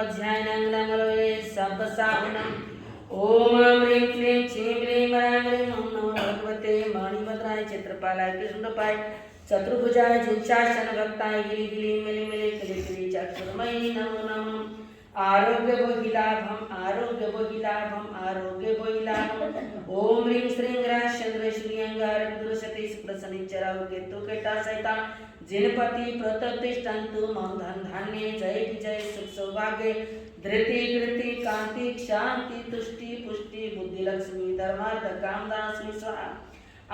अध्यायनंगनमलवे सब्बसाहुनम ओम ह्रीं क्लीं क्षीं क्लीं ह्रां ह्रीं ओम नमो भगवते मणिभद्राय चित्रपालाय कृष्णपाय चतुर्भुजाय जिनशासन भक्ताय गिरि गिरि मिलि मिलि किलि किलि चक्षुर्मयि नमो नमः आरोग्य भोगिलाभम आरोग्य भोगिलाभम आरोग्य भोगिलाभम ओम ह्रीं श्रीं ह्रां चंद्र श्री अंगार दुर्शति प्रसन्निचरा केतु केटा सहिता जिनपति प्रतिष्ठन्तु मम धन धान्य जय विजय सुख सौभाग्य धृति कृति कांति शांति तुष्टि पुष्टि बुद्धि लक्ष्मी धर्मार्थ कामदास्मी स्वाहा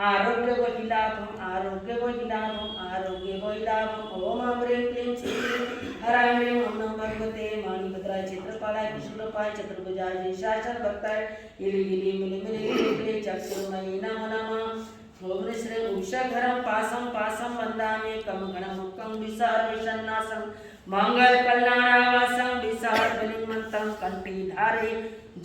आरोग्य भोगिलाभम आरोग्य भोगिलाभम आरोग्य भोगिलाभम ओम ह्रीं क्लीं श्रीं हरां ह्रीं ओम नमो भगवते मणिभद्राय चित्रपालाय कृष्णपाय चतुर्भुजाय शासन भक्ताय इलि इलि मिलि मिलि किलि किलि चक्षुर्मयि नमो नमः ओम श्री उषाधरं पासं पासं वन्दामि कमगणं मुक्तं विसारविषन्नासं मंगल कल्याणावासं विसारबलिमन्तं कंठीधारे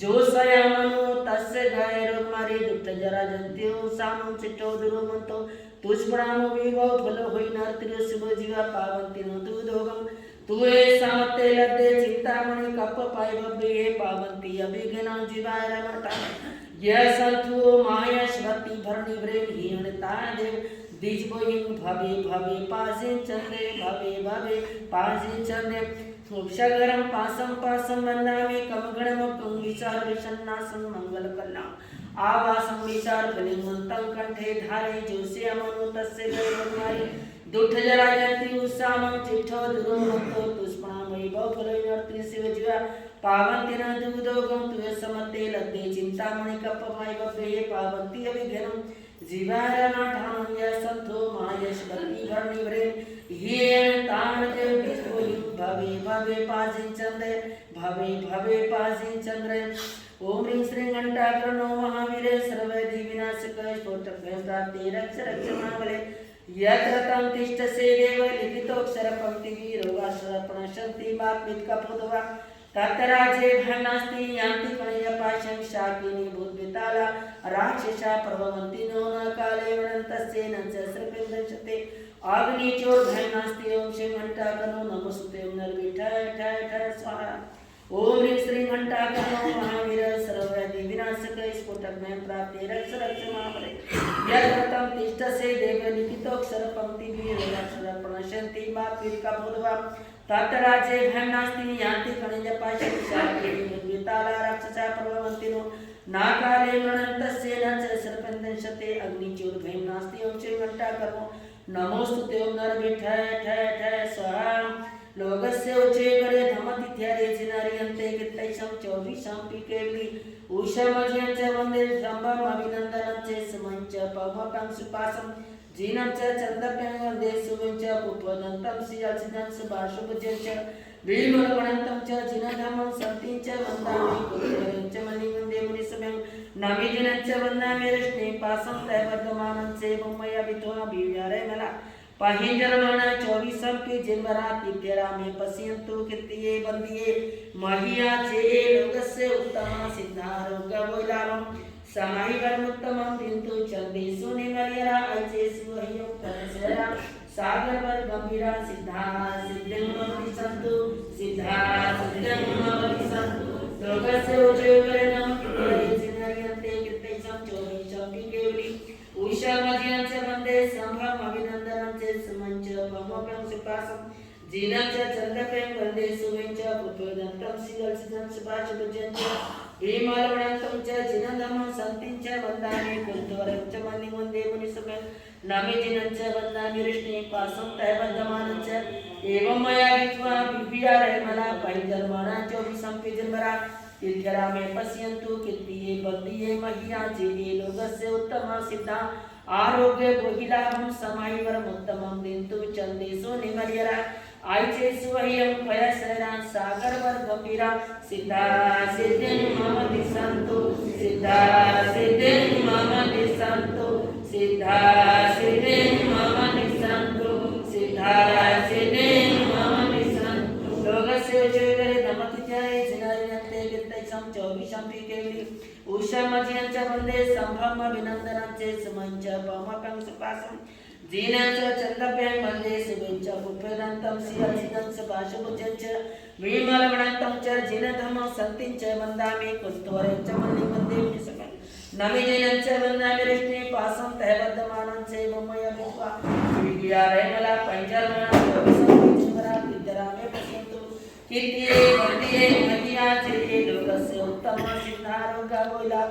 जोषयामनो तस्य गैरुमारि दुष्टजरा जन्त्यो सामं चित्तो दुरुमन्तो तुष्पणामो विभव फलो होई नर्तिरो शुभ जीवा पावन्ति नो दूधोगम तुए सामते लद्दे चिंतामणि कप पाय बब्बे पावन्ति अभिघ्नं जीवाय रमता यह संतु माया श्वती भरणी ब्रेम हीनता देव बीज बोइंग भवे भवे पासे चंद्रे भवे भवे पासे चंद्रे उपशगरम पासम पासम वंदामि कमगणमुक्तं विचार विषन्नासं मंगल कल्ला आवासं विचार बलिमन्तं कंठे धारे जोष्यमनो तस्य गैरमारि दुष्टजरा जन्ति उत्सामं चिट्ठो दुरुमन्तो तुष्पणामयि बहुफलैर्नर्ति शिवजीवा पावन्ति न दूधोगं तुय समते लद्दे चिन्तामणि कप्पमाय बब्बे पावन्ति अभिघ्नं जीवारनाठानं यः सन्तो मायश्वती भरणिभ्रे येन तान् देव विस्फोहि भवे भवे पासिं चन्द्रे भवे भवे पासिं चन्द्रे ओम ह्रीं श्रीं घंटाकर्णो महावीरे सर्वैधि विनाशकाय स्फोटभयं प्राप्ते रक्ष रक्ष महाबले यत्र तं तिष्ठसे देव लिखितोऽक्षर पंक्तिः रोगाश्रपणशन्ति मात्मित्कपोद्वा तत्राजे भयनास्ति यान्ति कणयपाशं शाकिनी भूद्विताला राक्षसा प्रभवन्ति नो न काले वणन्तस्य न च सर्पेन्द्रशते अग्निचोर भयनास्ति ओम श्री घंटाकर्णो नमोस्तुते ओम नरविठय ठय ठय स्वाहा ओम ह्रीं श्रीं घंटाकर्णो महावीर सर्वव्याधि विनाशक स्फोटभयं प्राप्ते रक्ष रक्ष महाबले यत्र तं तिष्ठसे देव लिखितोऽक्षर पंक्तिः रोगाश्रपणशन्ति मात्मित्कपोद्वा तत्राजे भयनास्ति यान्ति कणयपाशं शाकिनी भूद्विताला राक्षसा प्रभवन्ति नो नाकाले मृणन्तस्य न च सर्पेन्द्रशते अग्निचोर भयं नास्ति ओम श्री घंटाकर्णो नमोस्तुते ओम नरविठय ठय ठय स्वाहा लोकस्य उच्चे करे धमतिथ्यारे जिनारियन्ते कित्तैषं चौबीसं पिकेवली उषमज्यं च वन्दे शम्भं अभिनन्दनं च समं च पवकं सुपासं जीनं च चन्दप्यं वन्दे सुवं च पुष्पदन्तं श्रियसिद्धं सुभाषुभुजं च वीरमणगणन्तं च जिनधमं सन्तिं च वन्दामि कुलेरं च मणिं वन्दे मुनिसभ्यं नामिजिनं च वन्दामि रश्ने पासं तैवर्धमानं सेवं मया विद्वा बीव्यारे मला पहिंजरमाना 24 के जिनवरा तित्यरा में पश्यन्तु कित्तिये बंदिये महिया चे लोकस्य उत्तम सिद्धारोग्य बोलावं समाहि वर्मुत्तमं दिन्तु चंदे सुने मरियरा अचे सुहयं परसरा सागर वर गंभीरा सिद्धा सिद्धं ममि संतु सिद्धा सिद्धं ममि संतु लोकस्य उज्जवलनं जिनरियन्ते कित्तैषं 24 की केवली उषा मध्यं च वन्दे संभं अभिनन्दनं च समं च पवकं सुपासं जीनं च चन्दकं वन्दे सुवं च पुष्पदन्तं श्रियसिद्धं सुभाषुभुजं च भीमलवणन्तं च जिनधमं सन्तिं च वन्दामि कुन्तवरं च मणिं वन्दे मुनिसभं नामिजिनं च वन्दामि ऋष्णे पासं तैवर्धमानं च एवं मया विद्वा विभियारे मला परिधर्माणा 24 के जन्मरा तिथ्यरा में पश्यन्तु कित्तिये बन्दिये मह्या जीवे लोकस्य उत्तम सिद्धा आरोग्य भोगिलाभं समाहिवरमुत्तमं दिन्तु चन्देषु निमर्यरा आइचे सुहयं पयसरा सागर वर गंभीरा सिद्धा सिद्धिं मम दिसन्तु सिद्धा सिद्धिं मम दिसन्तु सिद्धा सिद्धिं मम दिसन्तु सिद्धा सिद्धिं मम दिसन्तु लोकस्य उज्जवले धमतिथ्यारे जिनारियन्ते कित्तैषं 24 केवली उषमज्यं च वन्दे संभं अभिनन्दनं च समं च पवकं सुपासं जीनं च चन्दप्यं वन्दे सुवं च पुष्पदन्तं श्रियसिद्धं सुभाषुभुजं च भीमलवणन्तं च जिन धर्म संतींच वंदामि कुत्वरेंच मन्नि वंदे विसम नमे जैनंच वंदामि रेष्णे पासं तहवद्दमानं च ममय विश्वा विद्यारयमला पंचरमणा विसंविचवरा विद्यारामे पश्यन्तु कीर्तिये वर्धिये महिया चित्ते लोकस्य उत्तम सिद्धारोग्य गोइला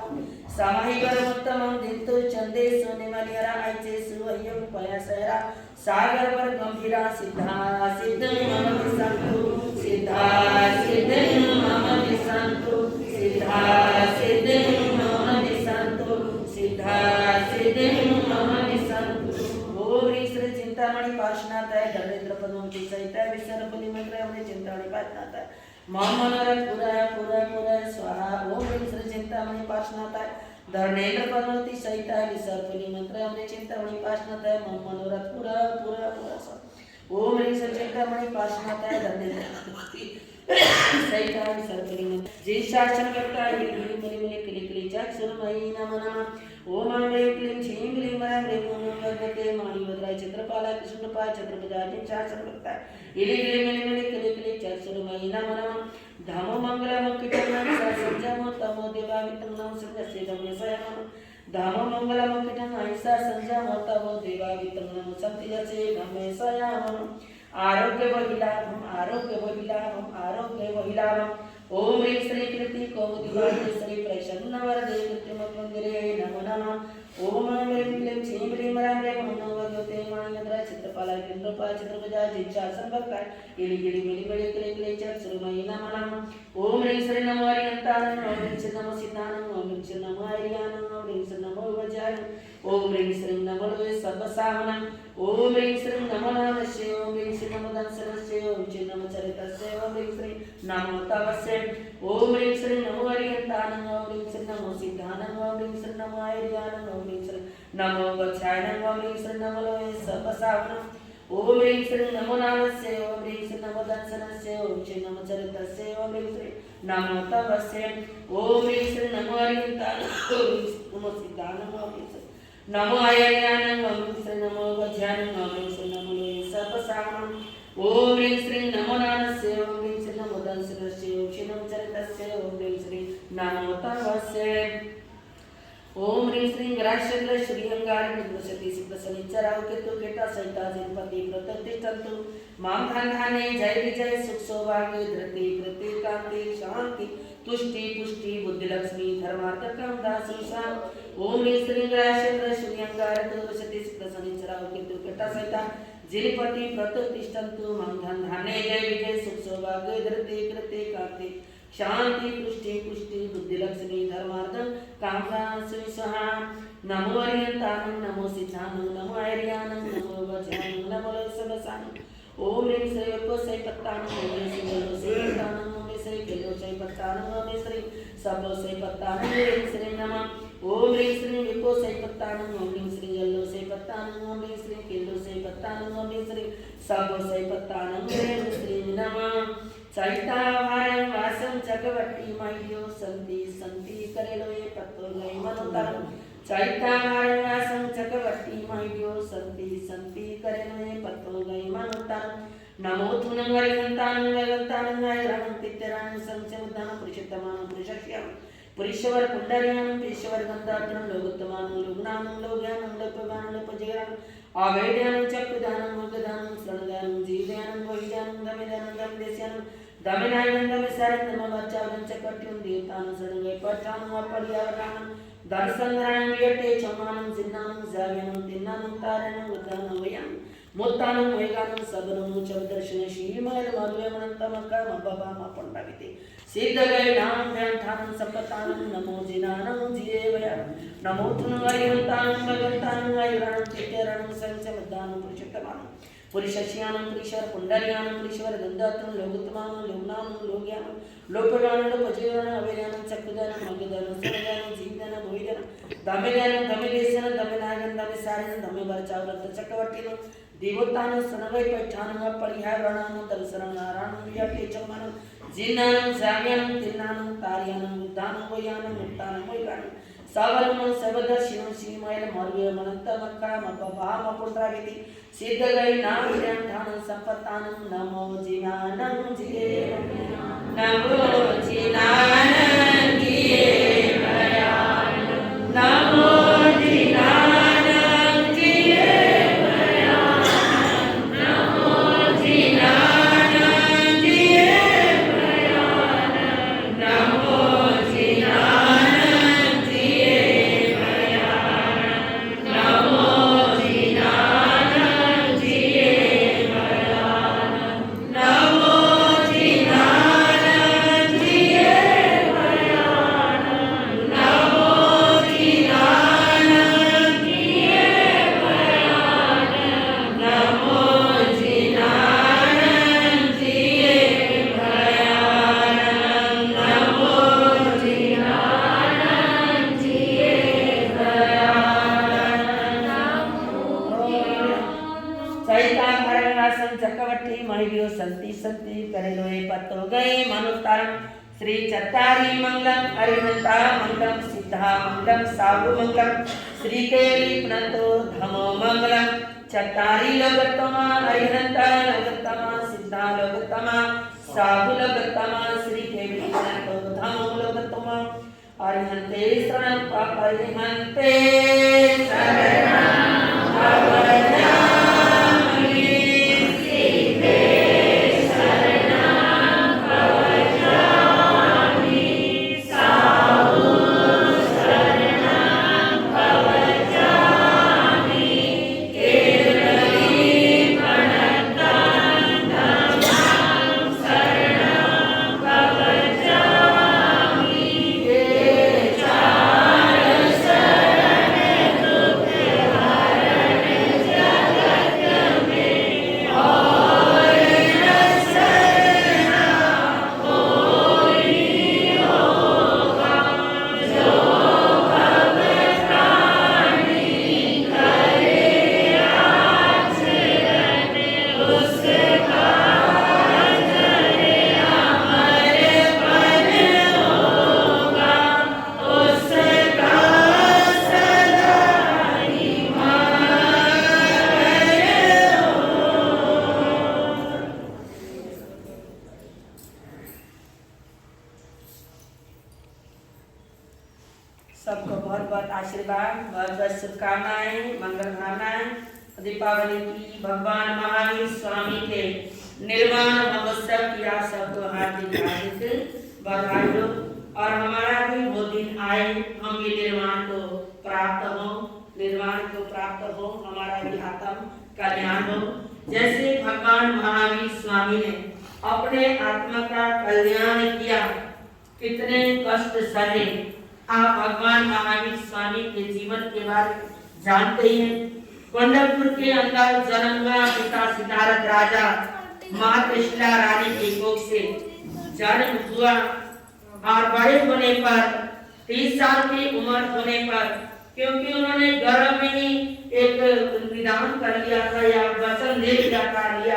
समाहिवरमुत्तमं दिन्तु चन्देषु निमनियरा ऐचेषु अय्यं पयसरा सागर पर गंभीरा सिद्धा सिद्धं मम विसन्तु सिद्धा सिद्धं मम विसन्तु सिद्धा सिद्धं मम विसन्तु सिद्धा सिद्धं मम विसन्तु ओम श्री चिंतामणि पार्श्वनाथाय धर्मेंद्र पद्मवती सहिताय विसर्पणि मंत्र हमने चिंतामणि पार्श्वनाथाय मम मनोरथ पूरा स्वाहा ओम श्री चिंतामणि पार्श्वनाथाय धर्मेंद्र पद्मवती सहिताय विसर्पणि मंत्र हमने चिंतामणि पार्श्वनाथाय मम मनोरथ पूरा स्वाहा ओम श्री चिंतामणि पार्श्वनाथाय धर्मेंद्र पद्मवती सहिताय विसर्पणि मंत्र जी शासन करता है मणि किली जग सुरमयी नमः ओम ह्रीं क्लीं छीं क्लीं मरां ह्रीं ओम भगवते माणिभद्राय चंद्रपालाय कृष्णपाय चंद्रभुजाय शासन करता है इली मणि किली जग सुरमयी नमः धामो मंगलम कीर्तनं संजमो तमो देवा वितंगं संगस्य धम्मसयम धामो मंगलम कीर्तनं संजमो तमो देवा वितंगं संत्यसे धम्मसयम आरोग्य वहिलाभम ओम ह्रीं श्री कीर्ति कौमुदी श्री प्रसन्न वरदे कृत्रिमंदिरे नमो नमः ओम ह्रीं क्लीं छीं क्लीं मरां ह्रीं ओम भगवते माणिभद्राय चित्रपालाय चंद्रपालाय चंद्रभुजाय जिनशासन भक्ताय इली मिली किली चक सुरमयी नमः ओम ह्रीं श्री नमो हरियंतानं ओम ह्रीं श्री नमो सिद्धानं ओम ह्रीं श्री नमो हरियानं ओम ह्रीं श्री नमो वज्रानं ओम ह्रीं श्री नमो सर्वसाहनं ओम ह्रीं श्री नमो नामस्य ओम ह्रीं श्री नमो दंसनस्य ओम श्री नमो चरितस्य ओम ह्रीं श्री नमो तवस्य ओम ह्रीं श्री नमो हरियंतानं ओम ह्रीं श्री नमो सिद्धानं ओम ह्रीं श्री नमो हरियानं ओम ह्रीं श्री नमो वज्रानं ओम ह्रीं श्री नमो सर्वसाहनं ओम ह्रीं श्री नमो नामस्य ओम ह्रीं श्री नमो दंसनस्य ओम श्री नमो चरितस्य ओम ह्रीं श्री नमो तवस्य ओम ह्रीं श्री नमो हरियंतानं ओम ह्रीं श्री नमो सिद्धानं ओम ह्रीं श्री नमो हरियानं ओम ह्रीं श्री नमो वज्रानं ओम ह्रीं श्री नमो सर्वसाहनं ओम ह्रीं श्री नमो नामस्य ओम ह्रीं श्री नमो दंसनस्य ओम श्री नमो चरितस्य ओम ह्रीं श्री नमो तवस्य ओम ह्रीं श्री ग्राशंद्र श्रीअंगार विद्वसति सिद्ध शनिचराव केतु केटा सहिता जिनपति प्रतिष्ठन्तु मां धाने जय विजय सुख सौभाग्य धृति कृति कांति शांति तुष्टि पुष्टि बुद्धि लक्ष्मी धर्मार्थ काम दासुषा ओम ह्रीं श्री ग्राशंद्र श्रीअंगार विद्वसति सिद्ध शनिचराव केतु केटा सहिता जिनपति प्रतिष्ठन्तु मां धाने जय विजय सुख सौभाग्य धृति कृति कांति शांति तुष्टि पुष्टि बुद्धि लक्ष्मी धर्मार्थं कामदासु स्वाहा नमो हरियंतानं नमो सिद्धानं नमो हरियानं नमो वज्रानं नमो सर्वसानं ओम ह्रीं श्री वैकोसै पत्तानं ओम ह्रीं श्री वैकोसै पत्तानं ओम ह्रीं श्री केलोसै पत्तानं ओम ह्रीं श्री सबोसै पत्तानं ह्रीं श्री नमः ओम ह्रीं श्री वैकोसै पत्तानं ओम ह्रीं श्री जल्लोसै पत्तानं ओम ह्रीं श्री केलोसै पत्तानं ओम ह्रीं श्री सबोसै पत्तानं ह्रीं श्री नमः चैतावारं वासं चक्रवर्ती मह्यो संति करेलोये पत्तो गई मनोतरं चैतावारं वासं चक्रवर्ती मह्यो संति करेलोये पत्तो गई मनोतरं नमो तुनं हरिहंतानं गगंतानं गायरानं तित्यरानं संचमुद्धानं पुरुषोत्तमानं पुरुषस्यं पुरीश्वर पुंडरीयानं पेश्वर गंधात्मनं लोकोत्तमानं लोकनानं लोकयानं लोकपानं लोकजयानं आवेद्यानं चक्रदानं मुगदानं श्रणदानं जीवदानं वैद्यानं दमेदानं दमदेस्यानं दमेनायनं दमेसारं दमवच्चावनं चक्रट्युं देवतानं शरणगै पठानं अपरियावरानं दर्शनधरानं वियटे चमानं जिन्नानं जाव्यानं तिन्नानं तारानं उदानं वयानं मोत्तानं वैगानं सबनं चवदर्शन श्रीमय मरुयमनंतमका मब्बामा पंडाविते सिद्धगै नाम ध्यान संपतानं नमो जिनानं जीवया नमो तुनं हरिहंतानं भगवंतानं आयुरानं चित्तरानं संचमदानं पुरुषोत्तमानं पुरुषस्यानं पुरुषर पुंडरीयानं पुरुषवर गंधात्मनं लोकोत्तमानं लोकनानं लोकयानं लोकगानं लोकजीवनं अवेदानं चक्रदानं मगदानं सर्वदानं जीवदानं भोईदानं दमेदानं दमेदेशनं दमेनागनं दमेसारनं दमेवरचावरत चक्रवर्तीनं देवतानं सनगै पैठानं अपरिहारानं दर्शनं नारायणं वियटे चमानं जिन्नानं जाग्यानं तिन्नानं तार्यानं उद्दानं वयानं मुक्तानं वैगानं सावरनं सर्वदर्शिनं श्रीमय मरुयमनंतमका मब्बामा पुंडराविते सिद्धगै नाम ध्यान संपतानं नमो जिनानं जीवे नमो नमस्कारम। श्री चत्तारी मंगलम अरिहंता मंगलम सिद्धा मंगलम साहु मंगलम श्री केली प्रणतो धमो मंगलम। चत्तारी लोकोत्तमा अरिहंता लोकोत्तमा सिद्धा लोकोत्तमा साहु लोकोत्तमा श्री केली प्रणतो धमो लोकोत्तमा। अरिहंते शरणं अरिहंते शरणं भवजामि। सबको बहुत बहुत आशीर्वाद, बहुत बहुत शुभकामनाएं, मंगल भावनाएं। दीपावली की भगवान महावीर स्वामी के निर्वाण महोत्सव की आप सबको हार्दिक हार्दिक बधाई हो। और हमारा भी वो दिन आए, हम भी निर्वाण को प्राप्त हो, हमारा भी आत्म कल्याण हो। जैसे भगवान महावीर स्वामी ने अपने आत्मा का कल्याण किया, कितने कष्ट सहे। आप भगवान महावीर स्वामी के जीवन के बारे जानते ही हैं। पंढरपुर के अंदर जन्म हुआ, पिता सिद्धार्थ राजा, माँ त्रिशला रानी के कोख से जन्म हुआ। और बड़े होने पर 30 साल की उम्र होने पर, क्योंकि उन्होंने गर्भ में ही एक निदान कर लिया था या वचन दे लिया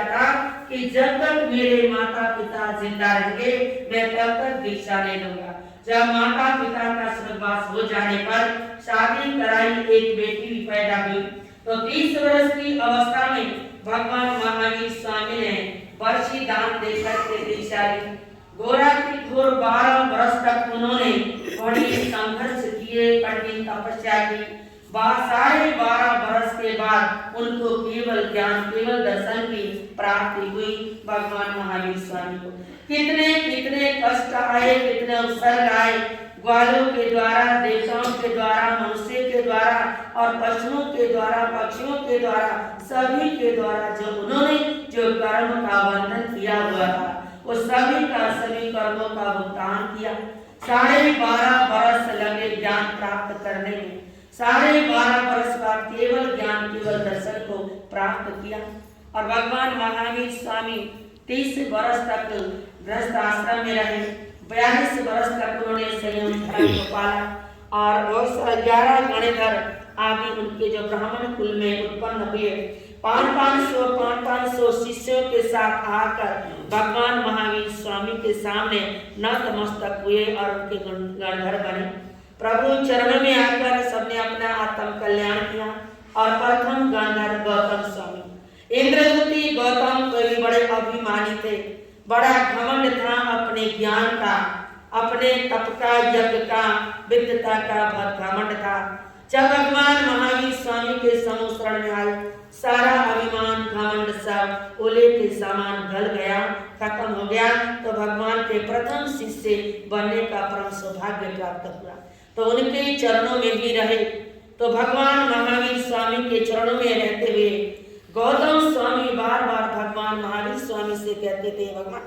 था कि जब तक मेरे माता पिता जिंदा रहेंगे मैं तब तक दीक्षा नहीं लूंगा। जब माता पिता का स्वर्गवास हो जाने पर शादी कराई, एक बेटी भी पैदा हुई। तो 30 वर्ष की अवस्था में भगवान महावीर स्वामी ने वर्षी दान देकर के दीक्षा ली। घोर 12 वर्ष तक उन्होंने बड़ी संघर्ष किए, कठिन तपस्या की। 12.5 वर्ष के बाद उनको केवल ज्ञान, केवल दर्शन की प्राप्ति हुई। भगवान महावीर स्वामी को कितने कष्ट आए, कितने उत्सर्ग आए, ग्वालों के द्वारा, देवताओं के द्वारा, मनुष्य के द्वारा और पशुओं के द्वारा, पक्षियों के द्वारा, सभी के द्वारा जो कर्म का बंधन किया हुआ था, वो सभी कर्मों का भुगतान किया। 12.5 वर्ष लगे ज्ञान प्राप्त करने में। 12.5 वर्ष बाद केवल ज्ञान, केवल दर्शन को प्राप्त किया। और भगवान महावीर स्वामी 30 वर्ष तक गृहस्थ आश्रम में रहे। 42 वर्ष तक उन्होंने संयम धर्म को पाला। और 11 गणधर आदि उनके जो ब्राह्मण कुल में उत्पन्न हुए, 500 शिष्यों के साथ आकर भगवान महावीर स्वामी के सामने नतमस्तक हुए और उनके गणधर बने। प्रभु चरणों में आकर सबने अपना आत्म कल्याण किया। और प्रथम गणधर गौतम स्वामी, इंद्रदूति गौतम कवि बड़े अभिमानी थे, बड़ा घमंड था अपने ज्ञान का, अपने तप का, यज्ञ का, विद्वता का घमंड था। जब भगवान महावीर स्वामी के समूह शरण में आए, सारा अभिमान, घमंड सब ओले के समान गल गया, खत्म हो गया। तो भगवान के प्रथम शिष्य बनने का परम सौभाग्य प्राप्त हुआ। तो उनके चरणों में भी रहे। तो भगवान महावीर स्वामी के चरणों में रहते हुए गौतम स्वामी बार बार भगवान महावीर स्वामी से कहते थे, भगवान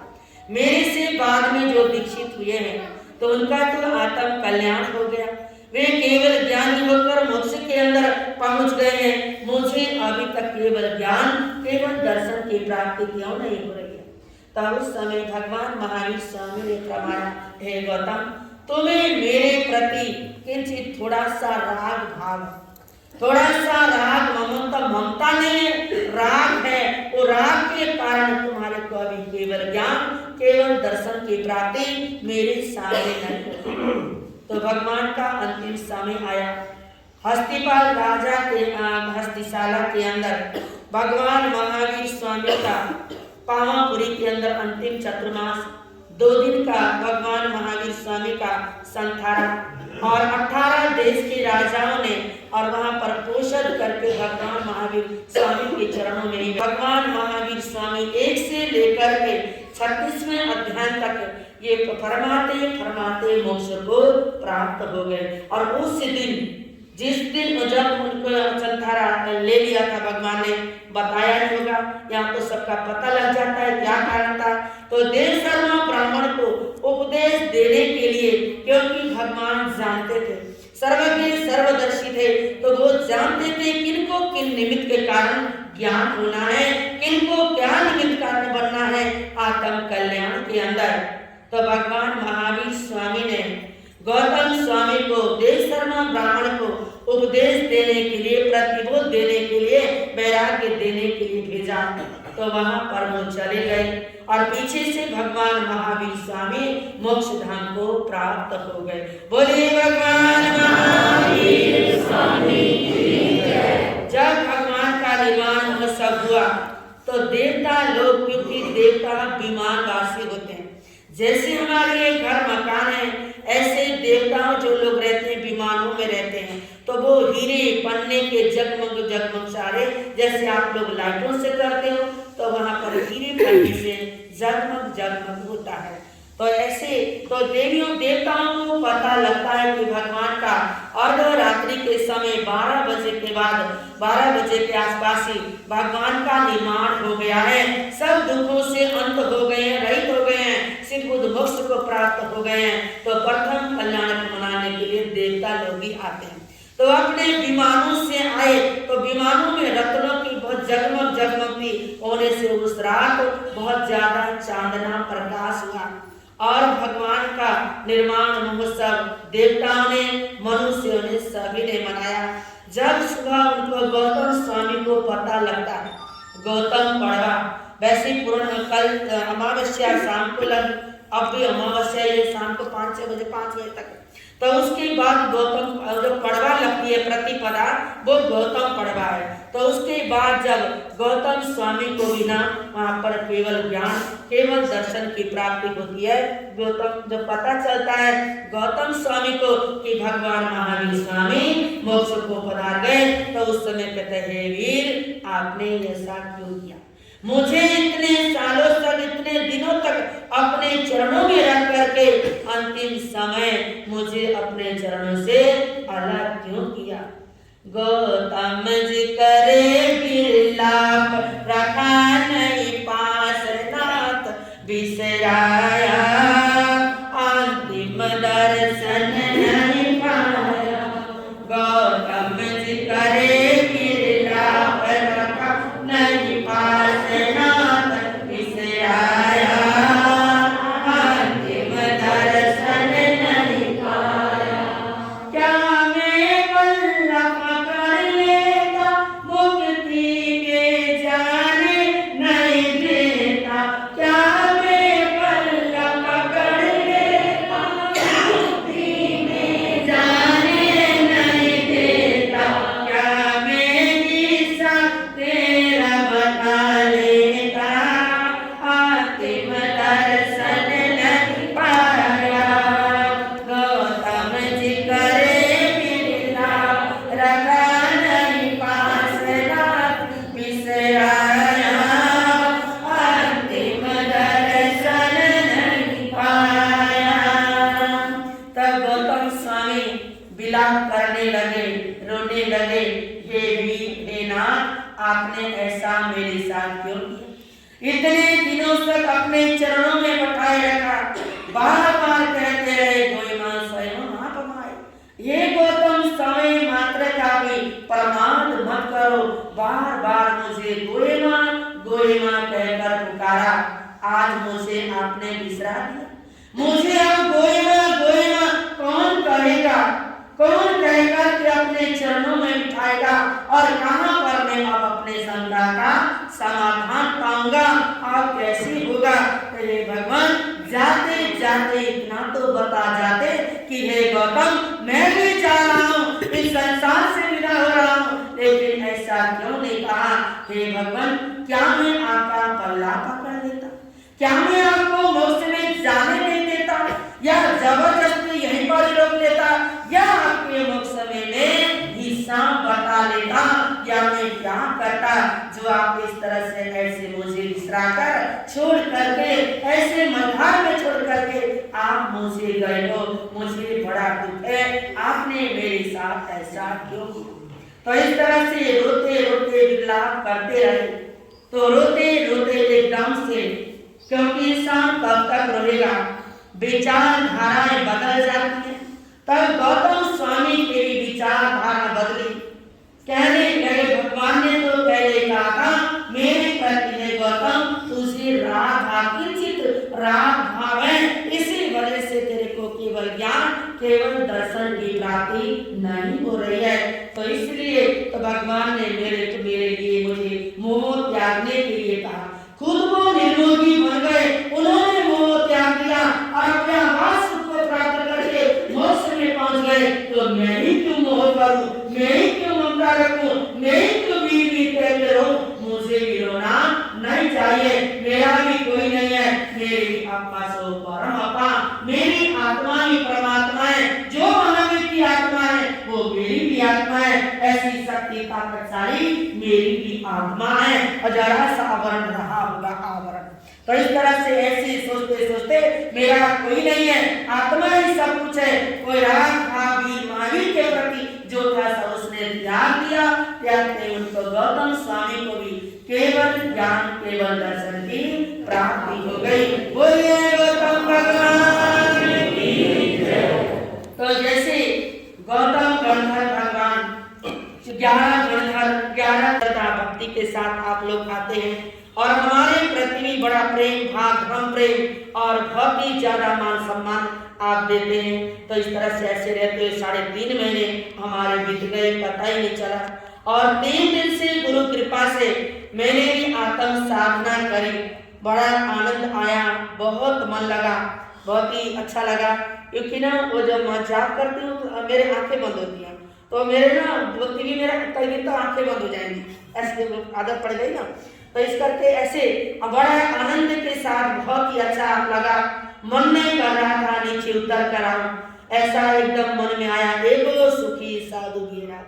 मेरे से बाद में जो दीक्षित हुए हैं तो उनका तो आत्म कल्याण हो गया, वे केवल ज्ञानी होकर मोक्ष के अंदर पहुंच गए हैं। मुझे अभी तक केवल ज्ञान, केवल दर्शन की प्राप्ति क्यों नहीं हो रही है। तब उस समय भगवान महावीर स्वामी ने फरमाया, हे गौतम, तुम्हें मेरे प्रति किंचित थोड़ा सा राग भाव, थोड़ा सा राग ममता नहीं, राग है। वो राग के कारण तुम्हारे को अभी केवल ज्ञान, केवल दर्शन की प्राप्ति मेरे सामने नहीं होती। तो भगवान का अंतिम समय आया। हस्तिपाल राजा के हस्तिशाला के अंदर भगवान महावीर स्वामी का पावापुरी के अंदर अंतिम चतुर्मास 2 दिन का भगवान महावीर स्वामी का संथारा और 18 देश के राजाओं ने और वहां पर पोषण करके भगवान महावीर स्वामी के चरणों में भगवान महावीर स्वामी 1 से लेकर के 36वें अध्याय तक ये फरमाते मोक्ष को प्राप्त हो गए। और उस दिन जिस दिन जब उनको संथारा ले लिया था, भगवान ने बताया नहीं होगा, यहाँ तो सबका पता लग जाता है क्या कारण था। तो देव शर्मा ब्राह्मण को उपदेश देने के लिए, क्योंकि भगवान जानते थे, सर्वज्ञ सर्वदर्शी थे, तो वो जानते थे किनको किन निमित्त के कारण ज्ञान होना है, किनको क्या निमित्त कारण बनना है आत्म कल्याण के अंदर। तो भगवान महावीर स्वामी ने गौतम स्वामी को देव शर्मा ब्राह्मण को उपदेश देने के लिए, प्रतिबोध देने के लिए, वैराग्य देने के लिए भेजा। तो वहां पर वो चले गए और पीछे से भगवान महावीर स्वामी मोक्ष धाम को प्राप्त हो गए। बोलिए भगवान महावीर स्वामी की जय। जब भगवान का निर्वाण महोत्सव हुआ तो देवता लोग, क्योंकि देवता विमान वासी होते हैं, जैसे हमारे ये घर मकान है, ऐसे देवताओं जो लोग रहते हैं विमानों में रहते हैं, तो वो हीरे पन्ने के जगमग जगमग सारे, जैसे आप लोग लाइटों से करते हो तो वहां पर हीरे पन्ने से जगमग जगमग होता है। तो ऐसे तो देवियों देवताओं को पता लगता है कि भगवान का अर्धरात्रि के समय 12 बजे के बाद 12 बजे के आसपास ही भगवान का निर्माण हो गया है। सब दुखों से अंत हो गए हैं, रहित हो गए हैं, सिद्ध बुद्ध मोक्ष को प्राप्त हो गए हैं। तो प्रथम कल्याण को मनाने के लिए देवता लोग भी आते हैं। तो अपने विमानों से आए, तो विमानों में रत्नों की बहुत जगमग जगमग थी होने से उस रात बहुत ज्यादा चांदना प्रकाश हुआ और भगवान का निर्माण महोत्सव देवताओं ने, मनुष्यों ने, सभी ने मनाया। जब सुबह उनको गौतम स्वामी को पता लगता है, गौतम पड़वा, वैसे पूर्ण कल अमावस्या शाम को लग, अब भी अमावस्या ये शाम को 5 बजे तक, तो उसके बाद गौतम जो पड़वा लगती है प्रतिपदा, वो गौतम पड़वा है। तो उसके बाद जब गौतम स्वामी को बिना वहां पर केवल ज्ञान, केवल दर्शन की प्राप्ति होती है, गौतम जब पता चलता है गौतम स्वामी को कि भगवान महावीर स्वामी मोक्ष को पधार गए, तो उस समय कहते हैं, वीर आपने ऐसा क्यों किया, मुझे इतने सालों तक, इतने दिनों तक अपने चरणों में रख करके अंतिम समय मुझे अपने चरणों से अलग क्यों किया। गौतम जी करे बिरलाप, रखा नहीं पास नाथ बिसराया, अंतिम दर्शन नहीं पाया। गौतम जी करे बिरलाप, रखा नहीं पास नाथ बिसराया, अंतिम दर्शन नहीं पाया। क्या मैं पल्ला पकड़ लेता, मुक्ति के जाने नहीं देता, क्या मैं पल्ला पकड़ लेता, मुक्ति में जाने नहीं देता, क्या मैं दिशा तेरा बता लेता, अंतिम दर्शन नहीं पाया। गौतम जी करे बिरलाप, रखा नहीं पास नाथ बिसराया, अंतिम दर्शन नहीं पाया। तब गौतम स्वामी विलाप करने लगे, रोने लगे, हे वीर, हे नाथ, आपने ऐसा मेरे साथ क्यों किया, इतने दिनों तक अपने चरणों में बैठाए रखा, बार बार कहते रहे कोई मां स्वयं ना पमाए, ये गौतम समय मात्र का भी प्रमाद मत करो, बार बार मुझे गोए मां कहकर पुकारा, आज मुझे आपने बिसरा दिया, मुझे अब गोए मां कौन कहेगा, कौन कहेगा कि अपने चरणों में बिठाएगा, और कहां पर मैं अब अपने शंका का समाधान पाऊंगा, अब कैसी होगा। तो ये भगवान तो बता जाते कि हे गौतम, मैं भी जा रहा हूँ, इस संसार से विदा हो रहा हूँ, लेकिन ऐसा क्यों नहीं कहा? हे भगवान, क्या मैं आपका पल्ला पकड़ लेता? क्या मैं आपको मोक्ष में जाने नहीं देता, या जबरदस्ती यहीं पर रोक लेता, या आपके मोक्ष में हिस्सा बता लेता, या मैं क्या करता जो आप इस तरह से ऐसे मुझे विसराकर छोड़ करके, ऐसे मझधार में छोड़ करके आप मुझे गए हो? मुझे बड़ा दुख है, आपने मेरे साथ ऐसा क्यों? तो इस तरह से रोते रोते विलाप करते रहे। तो रोते रोते एकदम से, क्योंकि इंसान कब तक रोएगा, विचारधाराएं बदल जाती हैं। तब गौतम स्वामी की विचारधारा बदली, कहने लगे भगवान ने तो पहले कहा था मेरे प्रति है गौतम, तुझे राधा की चित राग भाव है, इसी वजह से तेरे को केवल ज्ञान, केवल दर्शन की प्राप्ति नहीं हो रही है। तो इसलिए तो भगवान ने मेरे लिए मुझे मोह त्यागने के लिए कहा। खुद वो निर्मोही बन गए, उन्होंने मोह त्याग दिया और अपने आवास को प्राप्त करके मोक्ष में पहुंच गए। तो मैं ही क्यों मोह करूं, मैं ही क्यों ममता रखूं, मैं ही क्यों बीवी कहते रहूं? मुझे भी रोना नहीं चाहिए, मेरा भी कोई नहीं है, मेरी आत्मा सो परमात्मा, मेरी आत्मा ही परमात्मा है, जो महावीर की आत्मा है वो मेरी भी आत्मा है, ऐसी शक्ति ताकतशाली मेरी भी आत्मा है, और जरा सा आवरण रहा होगा आवरण। तो इस तरह से ऐसे सोचते सोचते मेरा कोई नहीं है, आत्मा ही सब कुछ है, कोई राग भाव महावीर के प्रति जो था सब उसने त्याग दिया। त्यागते उनको गौतम स्वामी को भी केवल ज्ञान, केवल दर्शन की प्राप्ति हो गई। बोलिए गौतम भगवान की जय। तो जैसे गौतम गणधर भगवान 11 भक्ति के साथ आप लोग आते हैं और हमारे प्रति भी बड़ा प्रेम भाव, धर्म प्रेम और बहुत ही ज्यादा मान सम्मान आप देते हैं। तो इस तरह से ऐसे रहते हुए 3.5 महीने हमारे बीत गए, पता ही नहीं चला। और 3 दिन से गुरु कृपा से मैंने भी आत्म साधना करी, बड़ा आनंद आया, बहुत मन लगा, बहुत ही अच्छा लगा। क्योंकि ना वो जब मैं जाप करती हूँ तो मेरे आंखें बंद होती हैं, तो मेरे ना भक्ति भी मेरा कई दिन तो आंखें बंद हो जाएंगी, ऐसे आदत पड़ गई ना। तो इस करके ऐसे बड़ा आनंद के साथ बहुत ही अच्छा लगा, मन नहीं कर रहा था नीचे उतर कर आऊं, ऐसा एकदम मन में आया, एगो सुखी साधु घेरा।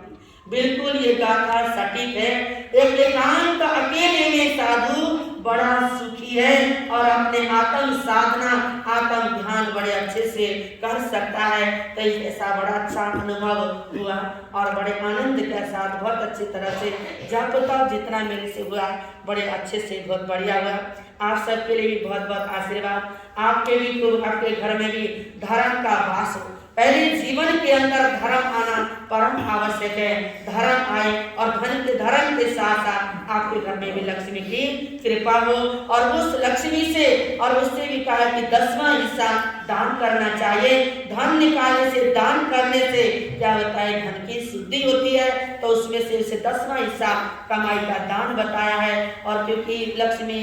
बिल्कुल ये गाथा सटीक है। एक एकांत अकेले में साधु बड़ा सुखी है और अपने आत्म साधना, आत्म ध्यान बड़े अच्छे से कर सकता है। तो ऐसा बड़ा अच्छा अनुभव हुआ और बड़े आनंद के साथ बहुत अच्छी तरह से जब तक जितना मेरे से हुआ बड़े अच्छे से बहुत बढ़िया हुआ। आप सबके लिए भी बहुत बहुत आशीर्वाद, आपके भी खूब, आपके घर में भी धर्म का वास हो। पहले जीवन के अंदर धर्म आना परम आवश्यक है, धर्म आए और धर्म के साथ साथ आपके घर में भी लक्ष्मी की कृपा हो। और उस लक्ष्मी से और उससे भी कहा कि 10वां हिस्सा दान करना चाहिए। धन निकालने से, दान करने से क्या होता है, धन की शुद्धि होती है। तो उसमें से उसे 10वां हिस्सा कमाई का दान बताया है। और क्योंकि लक्ष्मी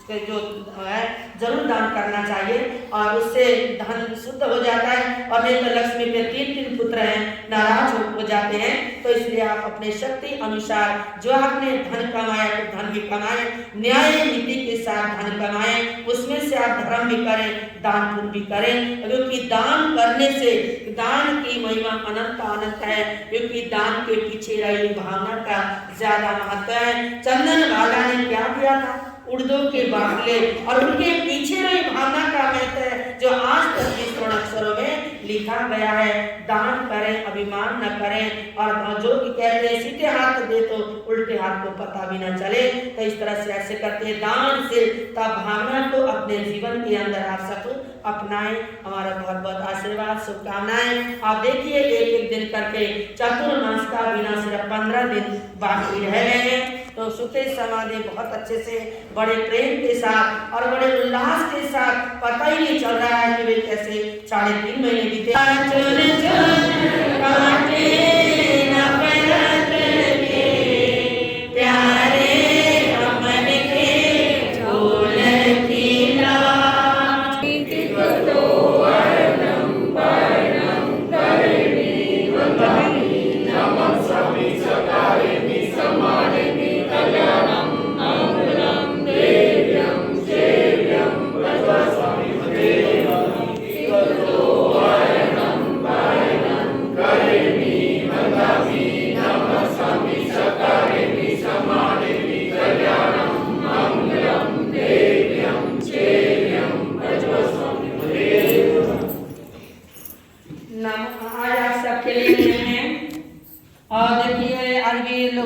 जो है जरूर दान करना चाहिए और उससे धन शुद्ध हो जाता है। और नहीं तो लक्ष्मी के 3 पुत्र हैं, नाराज हो जाते हैं। तो इसलिए आप अपने शक्ति अनुसार जो आपने धन कमाया तो धन भी कमाए, न्याय नीति के साथ धन कमाए, उसमें से आप धर्म भी करें, दान पुण्य भी करें। क्योंकि दान करने से दान की महिमा अनंत अनंत है, क्योंकि दान के पीछे रही भावना का ज्यादा महत्व है। चंदन वाला ने क्या किया था, उर्दू के बाटले, और उनके पीछे रही भावना का महत्व है जो आज तक भी स्वर्ण अक्षरों में लिखा गया है। दान करें, अभिमान न करें, और जो कि कहते हैं सीधे हाथ दे तो उल्टे हाथ को पता भी न चले। तो इस तरह से ऐसे करते हैं दान से, तब भावना को अपने जीवन के अंदर आप सब अपनाएं। हमारा बहुत बहुत आशीर्वाद, शुभकामनाएं। आप देखिए एक एक दिन करके चतुर्मास का बिना सिर्फ 15 दिन बाकी रह गए हैं। तो सुखे समाधि बहुत अच्छे से, बड़े प्रेम के साथ और बड़े उल्लास के साथ, पता ही नहीं चल रहा है कि वे कैसे 3.5 महीने बीते। प्यारे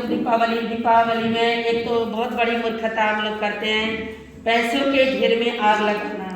दीपावली में एक तो बहुत बड़ी मूर्खता हम लोग करते हैं, पैसों के ढेर में आग लगाना।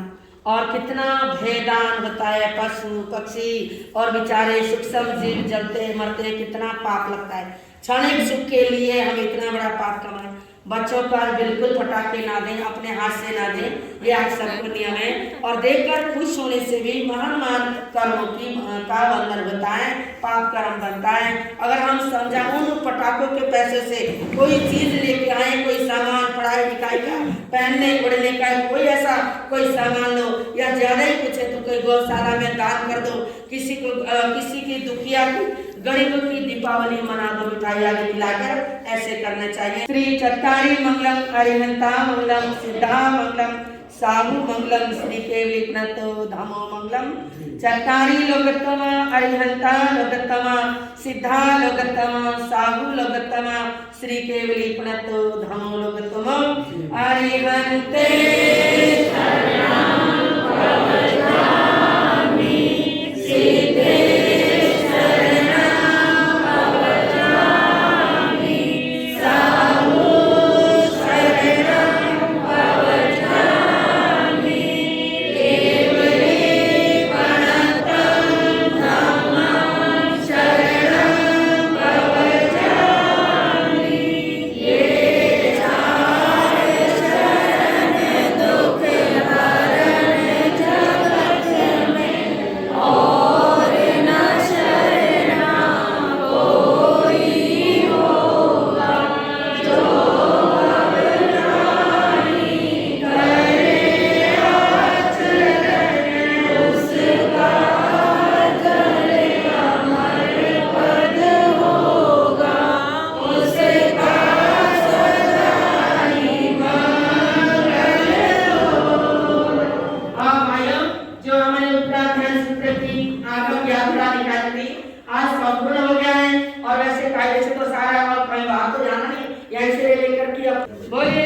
और कितना भेदान होता है, पशु पक्षी और बेचारे सूक्ष्म जीव जलते मरते, कितना पाप लगता है। क्षणिक सुख के लिए हम इतना बड़ा पाप कमाएं। बच्चों पर बिल्कुल पटाखे ना दें, अपने हाथ से ना दें, ये आज सबको नियम है। और देखकर खुश होने से भी महान महान कर्मों की का बंधन होता है, पाप कर्म बनता है। अगर हम समझा उन पटाखों के पैसे से कोई चीज लेके आए, कोई सामान पढ़ाई लिखाई का, पहनने ओढ़ने का कोई ऐसा कोई सामान लो, या ज्यादा ही कुछ है तो कोई गौशाला में दान कर दो, किसी को किसी की दुखिया की गरीबों की दीपावली मना दो, मिठाई आदि खिलाकर, ऐसे करना चाहिए। श्री चत्तारी मंगलम अरिहंता मंगलम सिद्धा मंगलम साहु मंगलम श्री केवलीपनतो धामो मंगलम। चत्तारी लोकोत्तम अरिहंता लोकोत्तम सिद्धा लोकोत्तम साहु लोकोत्तम श्री केवलीपनतो धामो लोकोत्तम। अरिहंते बोलिए